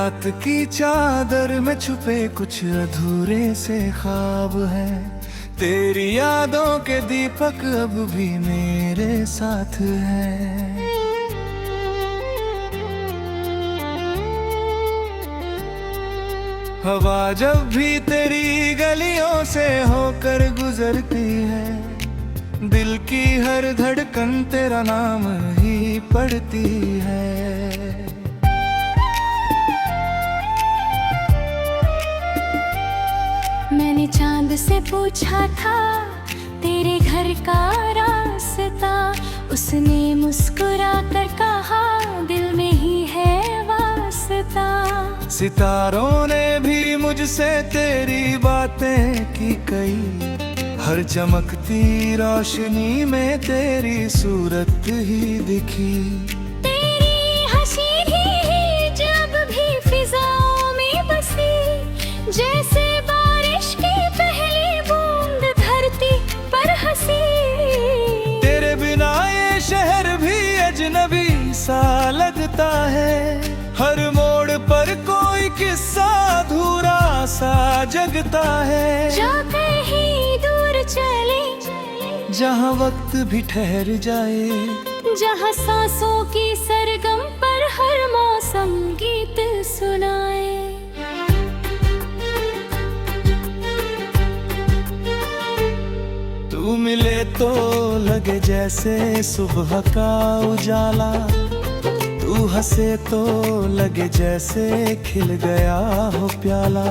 रात की चादर में छुपे कुछ अधूरे से ख्वाब हैं। तेरी यादों के दीपक अब भी मेरे साथ हैं। हवा जब भी तेरी गलियों से होकर गुजरती है, दिल की हर धड़कन तेरा नाम ही पढ़ती है। मैंने चांद से पूछा था तेरे घर का रास्ता, उसने मुस्कुरा कर कहा दिल में ही है वास्ता। सितारों ने भी मुझसे तेरी बातें की कई, हर चमकती रोशनी में तेरी सूरत ही दिखी। तेरी हंसी ही जब भी फिजाओं में बसी, जैसे बारिश की पहली बूंद धरती पर हंसी। तेरे बिना ये शहर भी अजनबी सा लगता है, हर मोड़ पर कोई किस्सा अधूरा सा जगता है। जा कहीं दूर चले, जहाँ वक्त भी ठहर जाए, जहाँ सांसों की सरगम पर हर मौसम गीत सुनाए। तू मिले तो लगे जैसे सुबह का उजाला, तू हंसे तो लगे जैसे खिल गया हो प्याला।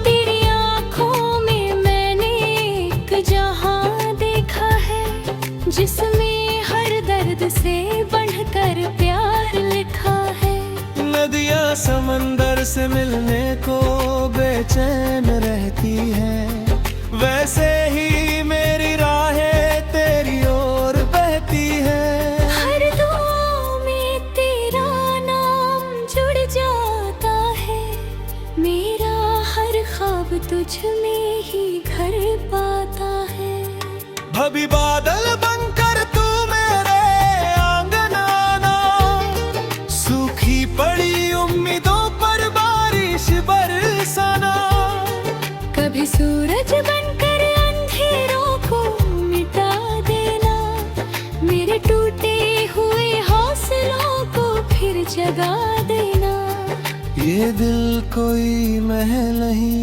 तेरी आँखों में मैंने एक जहां देखा है, जिसमें हर दर्द से बढ़कर प्यार लिखा है। नदियाँ समंदर से मिलने को बेचैन रहती है, वैसे ही मेरी राहें तेरी ओर बहती है। हर दुआ में तेरा नाम जुड़ जाता है, मेरा हर ख्वाब तुझ में ही घर पाता है। अभी बादल बनकर तू मेरे आंगन आना, सूखी पड़ी उम्मीदों पर बारिश बरसाना। कभी सूरज बनकर अंधेरों को मिटा देना, मेरे टूटे हुए हौसलों को फिर जगा देना। ये दिल कोई महल नहीं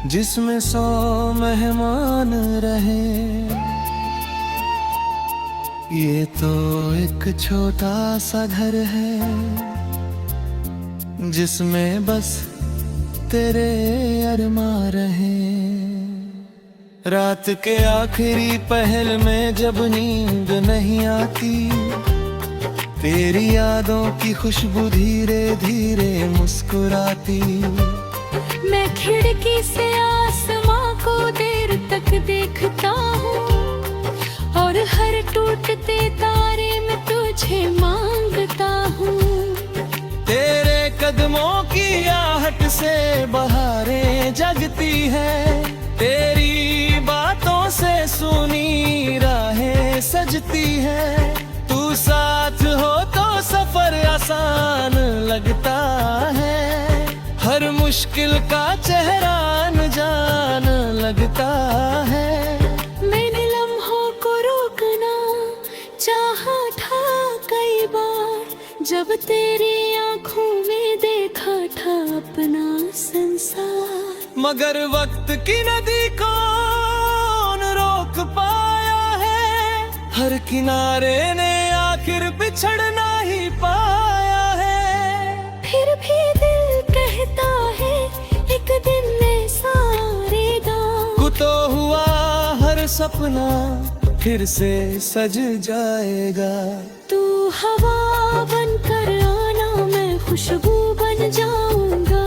जिसमें 100 मेहमान रहे, ये तो एक छोटा सा घर है जिसमें बस तेरे अरमां रहे। रात के आखिरी पहर में जब नींद नहीं आती, तेरी यादों की खुशबू धीरे धीरे मुस्कुराती। मैं खिड़की से आसमां को देर तक देखता हूँ, और हर टूटते तारे में तुझे मांगता हूँ। तेरे कदमों की आहट से बहारें जगती है, तेरी बातों से सुनी राहें सजती है। तू साथ हो तो सफर आसान लगता है, हर मुश्किल का चेहरा अनजान लगता है। मैंने लम्हों को रोकना चाहा था कई बार, जब तेरी आंखों में देखा था अपना संसार। मगर वक्त की नदी कौन रोक पाया है, हर किनारे ने आखिर बिछड़ना ही पाया है। फिर भी दिल कहता है एक दिन ऐसा आएगा, कुतो हुआ हर सपना फिर से सज जाएगा। तू हवा बनकर आना, मैं खुशबू बन जाऊंगा।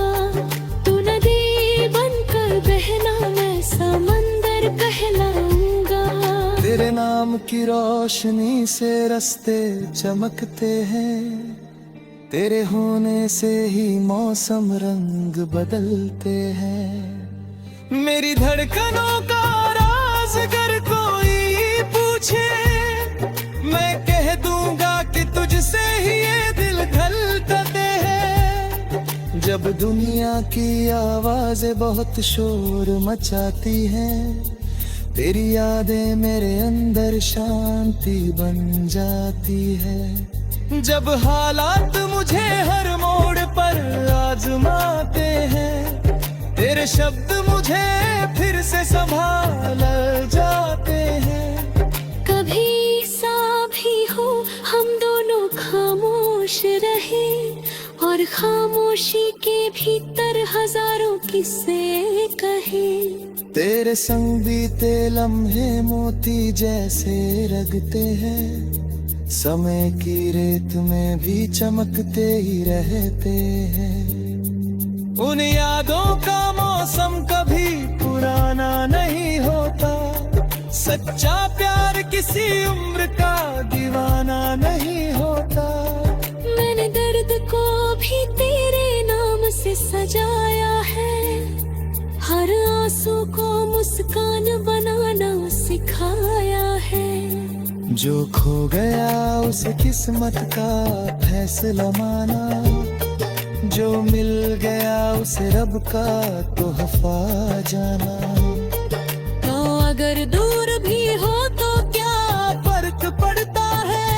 तू नदी बनकर बहना, मैं समंदर कहलाऊंगा। तेरे नाम की रोशनी से रास्ते चमकते हैं, तेरे होने से ही मौसम रंग बदलते हैं। मेरी धड़कनों का राज अगर कोई पूछे, मैं कह दूंगा कि तुझसे ही ये दिल धड़कता जब दुनिया की आवाजें बहुत शोर मचाती हैं, तेरी यादें मेरे अंदर शांति बन जाती है। जब हालात मुझे हर मोड़ पर आजमाते हैं, तेरे शब्द मुझे फिर से संभाल जाते हैं। कभी सा भी हो हम दोनों खामोश रहे, और खामोशी के भीतर हजारों किस्से कहे। तेरे संग बीते लम्हे मोती जैसे रगते हैं, समय की रेत में भी चमकते ही रहते हैं। उन यादों का मौसम कभी पुराना नहीं होता, सच्चा प्यार किसी उम्र का दीवाना नहीं होता। मैंने दर्द को भी तेरे नाम से सजाया है, हर आंसू को मुस्कान बनाना सिखाया है। जो खो गया उसे किस्मत का फैसला माना, जो मिल गया उसे रब का तोहफा जाना। तो अगर दूर भी हो तो क्या फर्क पड़ता है,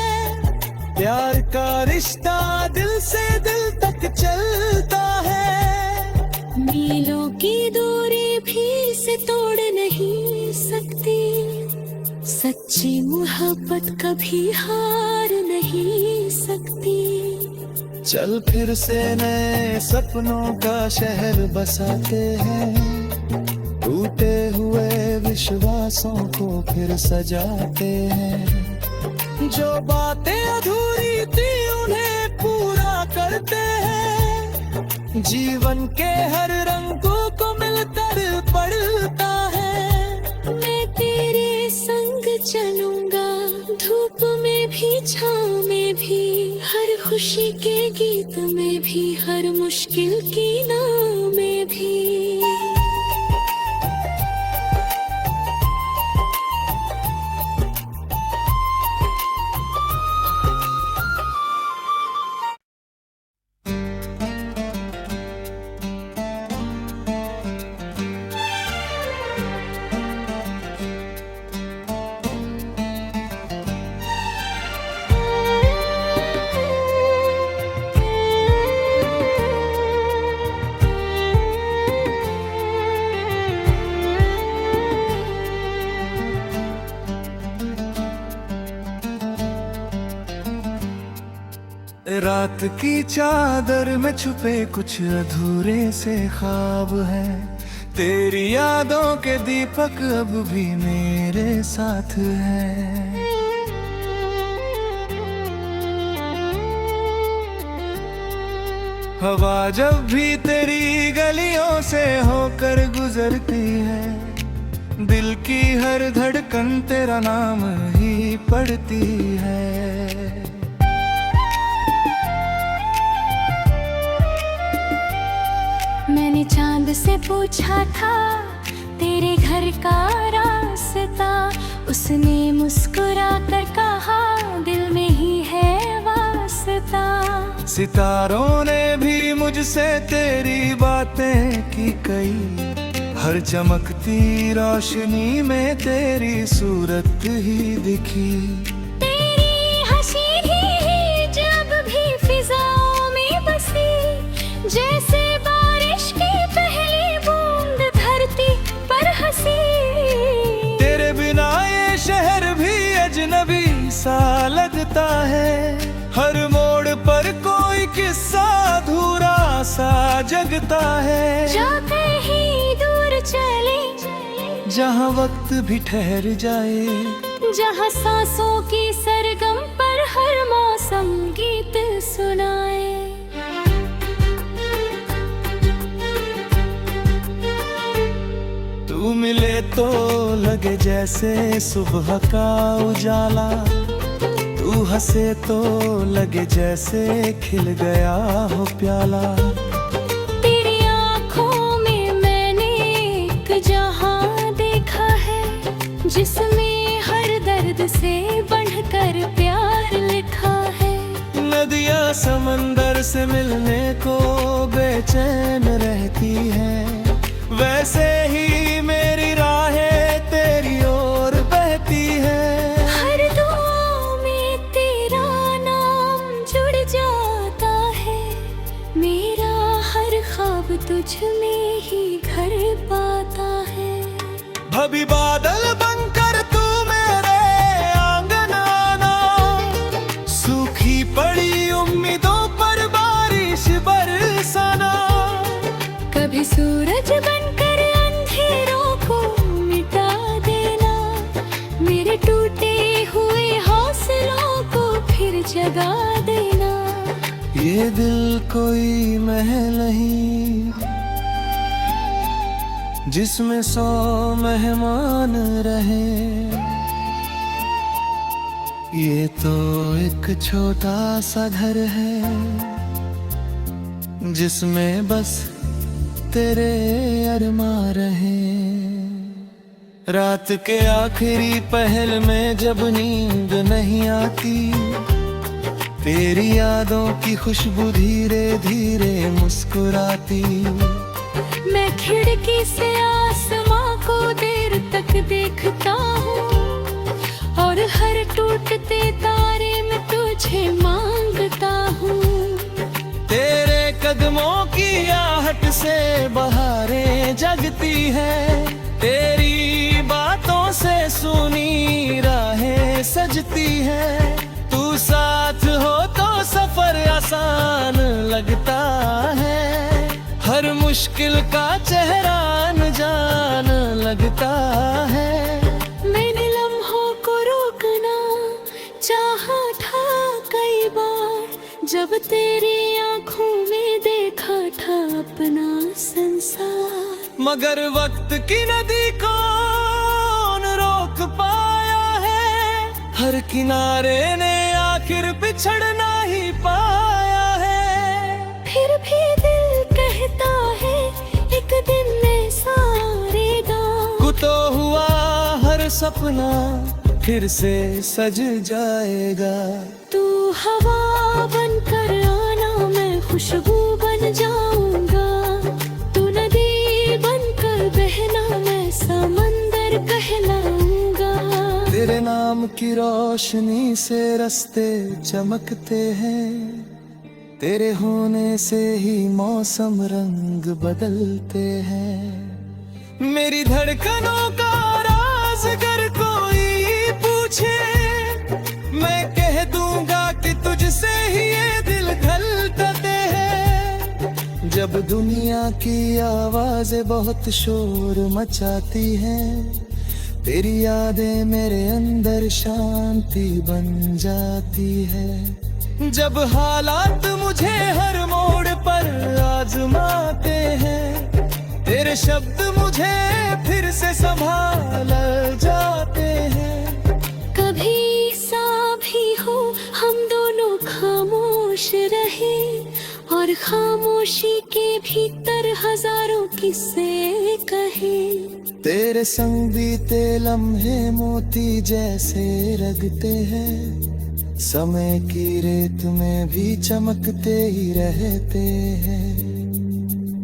प्यार का रिश्ता दिल से दिल तक चलता है। मीलों की दूरी भी इसे तोड़ नहीं सकती, सच्ची मोहब्बत कभी हार नहीं सकती। चल फिर से नए सपनों का शहर बसाते हैं, टूटे हुए विश्वासों को फिर सजाते हैं। जो बातें अधूरी थी उन्हें पूरा करते हैं, जीवन के हर रंगों को मिलकर पड़ता है। मैं तेरे संग चलूंगा, धूप में भी छाँव में भी, हर खुशी के गीत में भी, हर मुश्किल की नाव में भी। रात की चादर में छुपे कुछ अधूरे से ख्वाब हैं, तेरी यादों के दीपक अब भी मेरे साथ हैं। हवा जब भी तेरी गलियों से होकर गुजरती है, दिल की हर धड़कन तेरा नाम ही पढ़ती है। मैंने चांद से पूछा था तेरे घर का रास्ता, उसने मुस्कुरा कर कहा दिल में ही है वास्ता। सितारों ने भी मुझसे तेरी बातें की कई, हर चमकती रोशनी में तेरी सूरत ही दिखी। तेरी हंसी ही जब भी फिजाओं में बसी, जैसे बारिश की पहली बूंद धरती पर हंसी। तेरे बिना ये शहर भी अजनबी सा लगता है, हर मोड़ पर कोई किस्सा अधूरा सा जगता है। जो कहीं दूर चले, जहाँ वक्त भी ठहर जाए, जहाँ सांसों की सरगम पर हर मौसम गीत सुनाए। तू मिले तो लगे जैसे सुबह का उजाला, तू हंसे तो लगे जैसे खिल गया हो प्याला। तेरी आँखों में मैंने एक जहां देखा है, जिसमें हर दर्द से बढ़कर प्यार लिखा है। नदियाँ समंदर से मिलने को बेचैन रहती है, वैसे ही मेरी राहें तेरी ओर बहती है। हर दुआ में तेरा नाम जुड़ जाता है, मेरा हर ख्वाब तुझ में ही घर पाता है। भभी बादल बनकर तू मेरे आंगन आना, सूखी पड़ी उम्मीदों पर बारिश बरसाना। कभी सूरज बनकर अंधेरों को मिटा देना, मेरे टूटे हुए हौसलों को फिर जगा देना। ये दिल कोई महल नहीं जिसमें 100 मेहमान रहे, ये तो एक छोटा सा घर है जिसमें बस तेरे अरमा रहे। रात के आखिरी पहल में जब नींद नहीं आती, तेरी यादों की खुशबू धीरे धीरे मुस्कुराती। मैं खिड़की से आसमां को देर तक देखता हूँ, और हर टूटते तारे में तुझे मांगता हूँ। तेरे कदमों की आहट से बहारें जगती है, तेरी बातों से सुनी राहें सजती है। तू साथ हो तो सफर आसान लगता है, हर मुश्किल का चेहरा अनजान लगता है। मैंने लम्हों को रोकना चाहा था कई बार, जब तेरी आंखों में देखा था अपना संसार। मगर वक्त की नदी कौन रोक पाया है, हर किनारे ने आखिर पिछड़ना ही पाया है। फिर भी दिल कहता है एक दिन मैं सारेगा, कुतो हुआ हर सपना फिर से सज जाएगा। तू हवा बनकर आना, मैं खुशबू बन जाऊंगा। तू नदी बनकर बहना, मैं समंदर कहलाऊंगा। तेरे नाम की रोशनी से रास्ते चमकते हैं, तेरे होने से ही मौसम रंग बदलते हैं। मेरी धड़कनों का राज अगर कोई पूछे, मैं कह दूंगा कि तुझसे ही ये दिल धड़कते हैं। जब दुनिया की आवाजें बहुत शोर मचाती हैं, तेरी यादें मेरे अंदर शांति बन जाती है। जब हालात मुझे हर मोड़ पर आजमाते हैं, तेरे शब्द मुझे फिर से संभाल जाते हैं। कभी सा भी हो हम दोनों खामोश रहे, और खामोशी के भीतर हजारों किस्से कहे। तेरे संग बीते लम्हे मोती जैसे रगते हैं, समय की रेत में भी चमकते ही रहते हैं।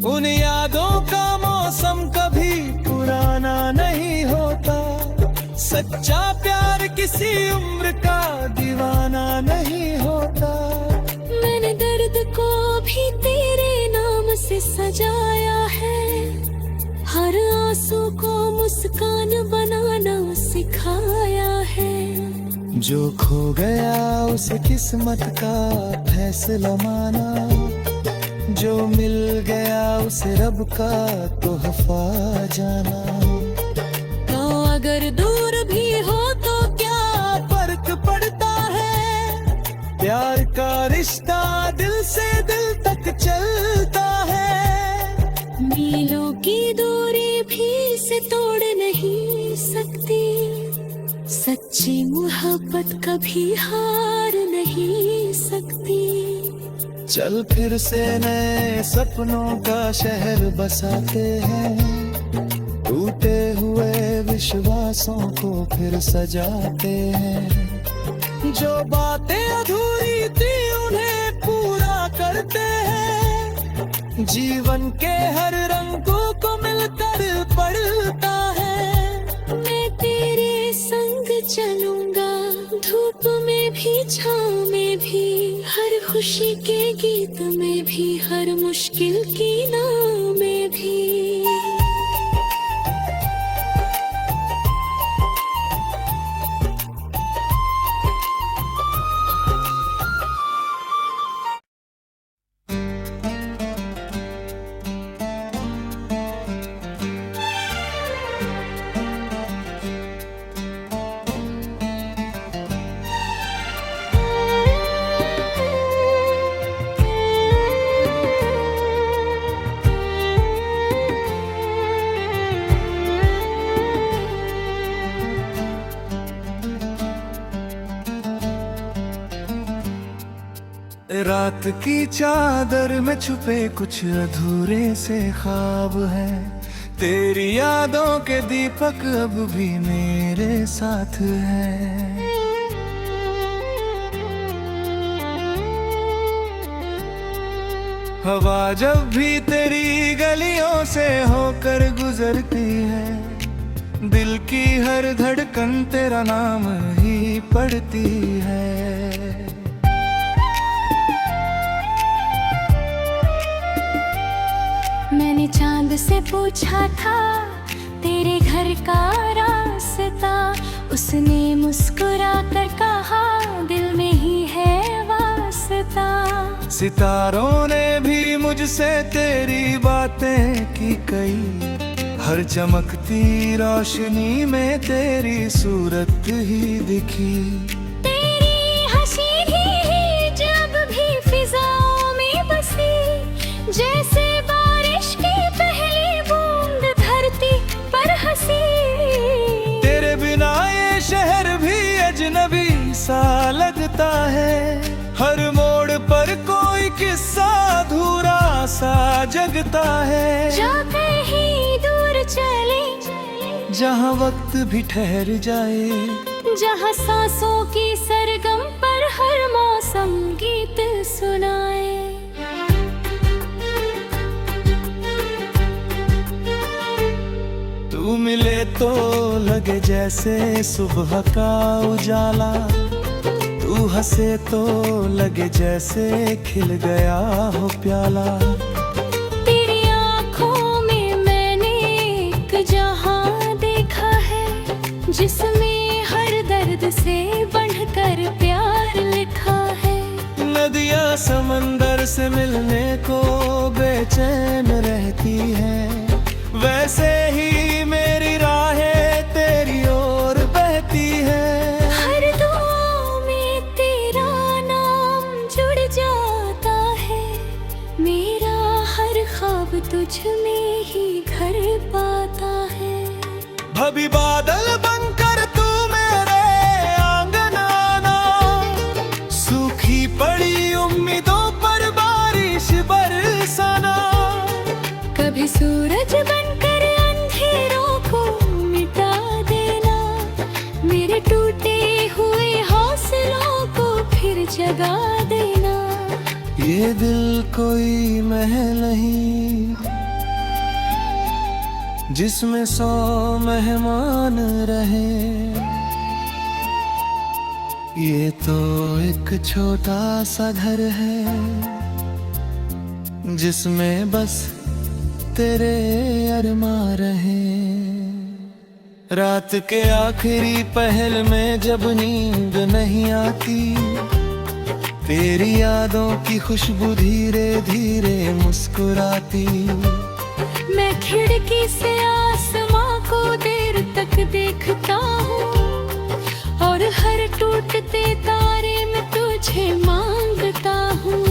उन यादों का मौसम कभी पुराना नहीं होता, सच्चा प्यार किसी उम्र का दीवाना नहीं होता। मैंने दर्द को भी तेरे नाम से सजाया है, हर आंसू को मुस्कान बनाना सिखाया है। जो खो गया उसे किस्मत का फैसला माना, जो मिल गया उसे रब का तोहफा जाना। तो अगर दूर भी हो तो क्या फर्क पड़ता है, प्यार का रिश्ता दिल से दिल तक चलता है। मीलों की दूरी भी से तोड़ नहीं सकती, सच्ची मोहब्बत कभी हार नहीं सकती। चल फिर से नए सपनों का शहर बसाते हैं, टूटे हुए विश्वासों को फिर सजाते हैं। जो बातें अधूरी थी उन्हें पूरा कर बनते हैं। जीवन के हर रंगों को मिलकर पड़ता है। मैं तेरे संग चलूंगा, धूप में भी छाँव में भी, हर खुशी के गीत में भी, हर मुश्किल की नाव में भी। रात की चादर में छुपे कुछ अधूरे से ख्वाब है। तेरी यादों के दीपक अब भी मेरे साथ है। हवा जब भी तेरी गलियों से होकर गुजरती है, दिल की हर धड़कन तेरा नाम ही पढ़ती है। मैंने चांद से पूछा था तेरे घर का रास्ता, उसने मुस्कुरा कर कहा दिल में ही है वास्ता। सितारों ने भी मुझसे तेरी बातें की कई, हर चमकती रोशनी में तेरी सूरत ही दिखी। तेरी हंसी ही जब भी फिजाओं में बसी, जैसे बारिश की पहली बूंद धरती पर हंसी। तेरे बिना ये शहर भी अजनबी सा लगता है। हर मोड़ पर कोई किस्सा अधूरा सा जगता है। जो कहीं दूर चले, जहाँ वक्त भी ठहर जाए, जहाँ सांसों की सरगम पर हर मौसम गीत सुनाए। तू मिले तो लगे जैसे सुबह का उजाला, तू हंसे तो लगे जैसे खिल गया हो प्याला। तेरी आँखों में मैंने एक जहां देखा है, जिसमें हर दर्द से बढ़कर प्यार लिखा है। नदियाँ समंदर से मिलने को बेचैन रहती हैं, वैसे ही मेरी राहें तेरी ओर बहती है। हर दुआ में तेरा नाम जुड़ जाता है, मेरा हर ख्वाब तुझ में ही घर पाता है। भभी बादल बनकर तू मेरे आंगन आना, सूखी पड़ी उम्मीदों पर बारिश बरसाना। कभी सूरज बनकर अंधेरों को मिटा देना, मेरे टूटे हुए हौसलों को फिर जगा देना। ये दिल कोई महल नहीं, जिसमें 100 मेहमान रहे। ये तो एक छोटा सा घर है, जिसमें बस तेरे अरमा रहे। रात के आखिरी पहल में जब नींद नहीं आती, तेरी यादों की खुशबू धीरे धीरे मुस्कुराती। मैं खिड़की से आसमां को देर तक देखता हूँ, और हर टूटते तारे में तुझे मांगता हूँ।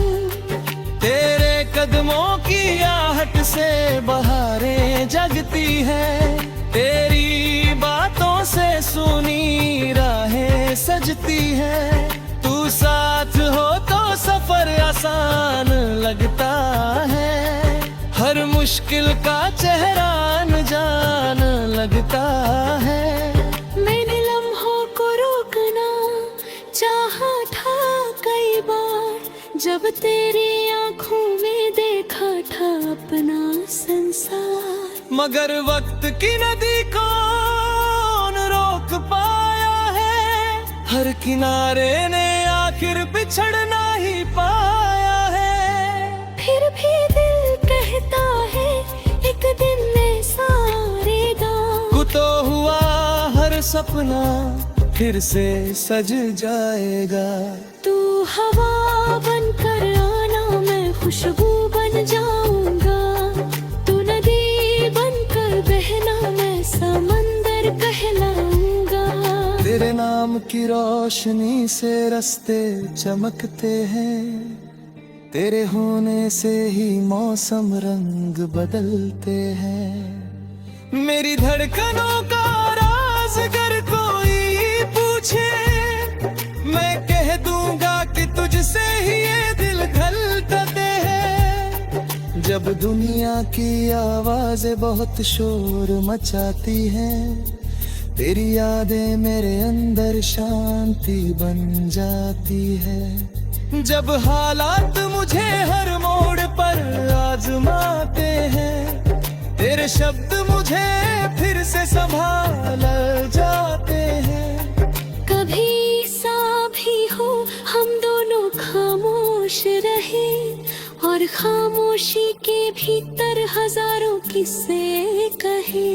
तेरे कदमों की आहट से बहारें जगती है, तेरी बातों से सुनी राहें सजती है। तू साथ हो तो सफर आसान लगता है, हर मुश्किल का चेहरा अनजान लगता है। मैंने लम्हों को रोकना चाहा था कई बार, जब तेरी आँखों अपना संसार। मगर वक्त की नदी कौन रोक पाया है, हर किनारे ने आखिर बिछड़ना ही पाया है। फिर भी दिल कहता है एक दिन में सारेगा, कुतो हुआ हर सपना फिर से सज जाएगा। तू हवा बनकर आना, मैं खुशबू बन जाऊंगा। तू नदी बनकर बहना, मैं समंदर कहलाऊंगा। तेरे नाम की रोशनी से रास्ते चमकते हैं, तेरे होने से ही मौसम रंग बदलते हैं। मेरी धड़कनों का राज अगर कोई पूछे, मैं कह दूंगा कि तुझसे ही ये दिल धड़कते हैं। जब दुनिया की आवाजें बहुत शोर मचाती हैं, तेरी यादें मेरे अंदर शांति बन जाती है। जब हालात मुझे हर मोड़ पर आजमाते हैं, तेरे शब्द मुझे फिर से संभाल जाते हैं। कभी सा भी हो हम दोनों खामोश रहे, और खामोशी के भीतर हजारों किस्से कहे।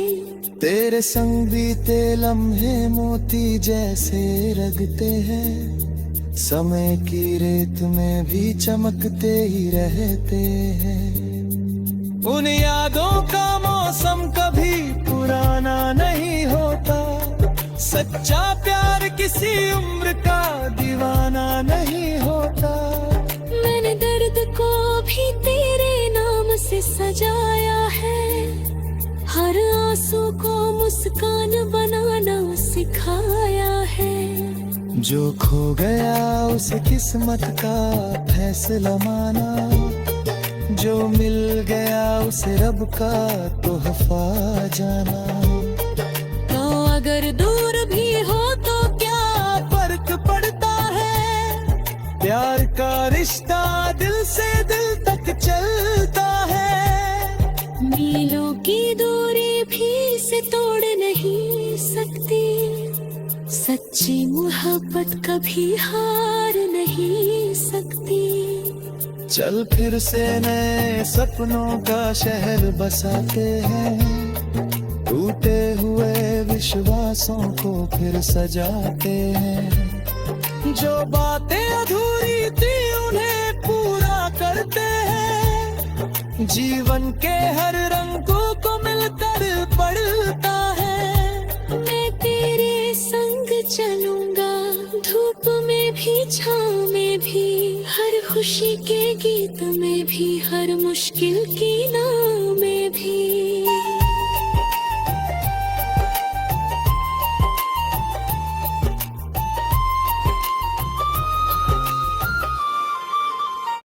तेरे संग बीते लम्हे मोती जैसे रगते हैं, समय की रेत में भी चमकते ही रहते हैं। उन यादों का मौसम कभी पुराना नहीं होता, सच्चा प्यार किसी उम्र का दीवाना नहीं होता। मैंने दर्द को भी तेरे नाम से सजाया है, हर आंसू को मुस्कान बनाना सिखाया है। जो खो गया उसे किस्मत का फैसला माना, जो मिल गया उसे रब का तोहफा जाना। तो अगर दूर भी हो तो क्या फर्क पड़ता है, प्यार का रिश्ता दिल से दिल तक चलता है। मीलों की दूरी भी इसे तोड़ नहीं सकती, सच्ची मोहब्बत कभी हार नहीं सकती। चल फिर से नए सपनों का शहर बसाते हैं, टूटे हुए विश्वासों को फिर सजाते हैं। जो बातें अधूरी थी उन्हें पूरा करते हैं, जीवन के हर रंगों को मिलकर पड़ता है। मैं तेरे संग चलूंगा, धूप में भी छाँव में भी, हर खुशी के गीत में भी, हर मुश्किल की नाव में भी।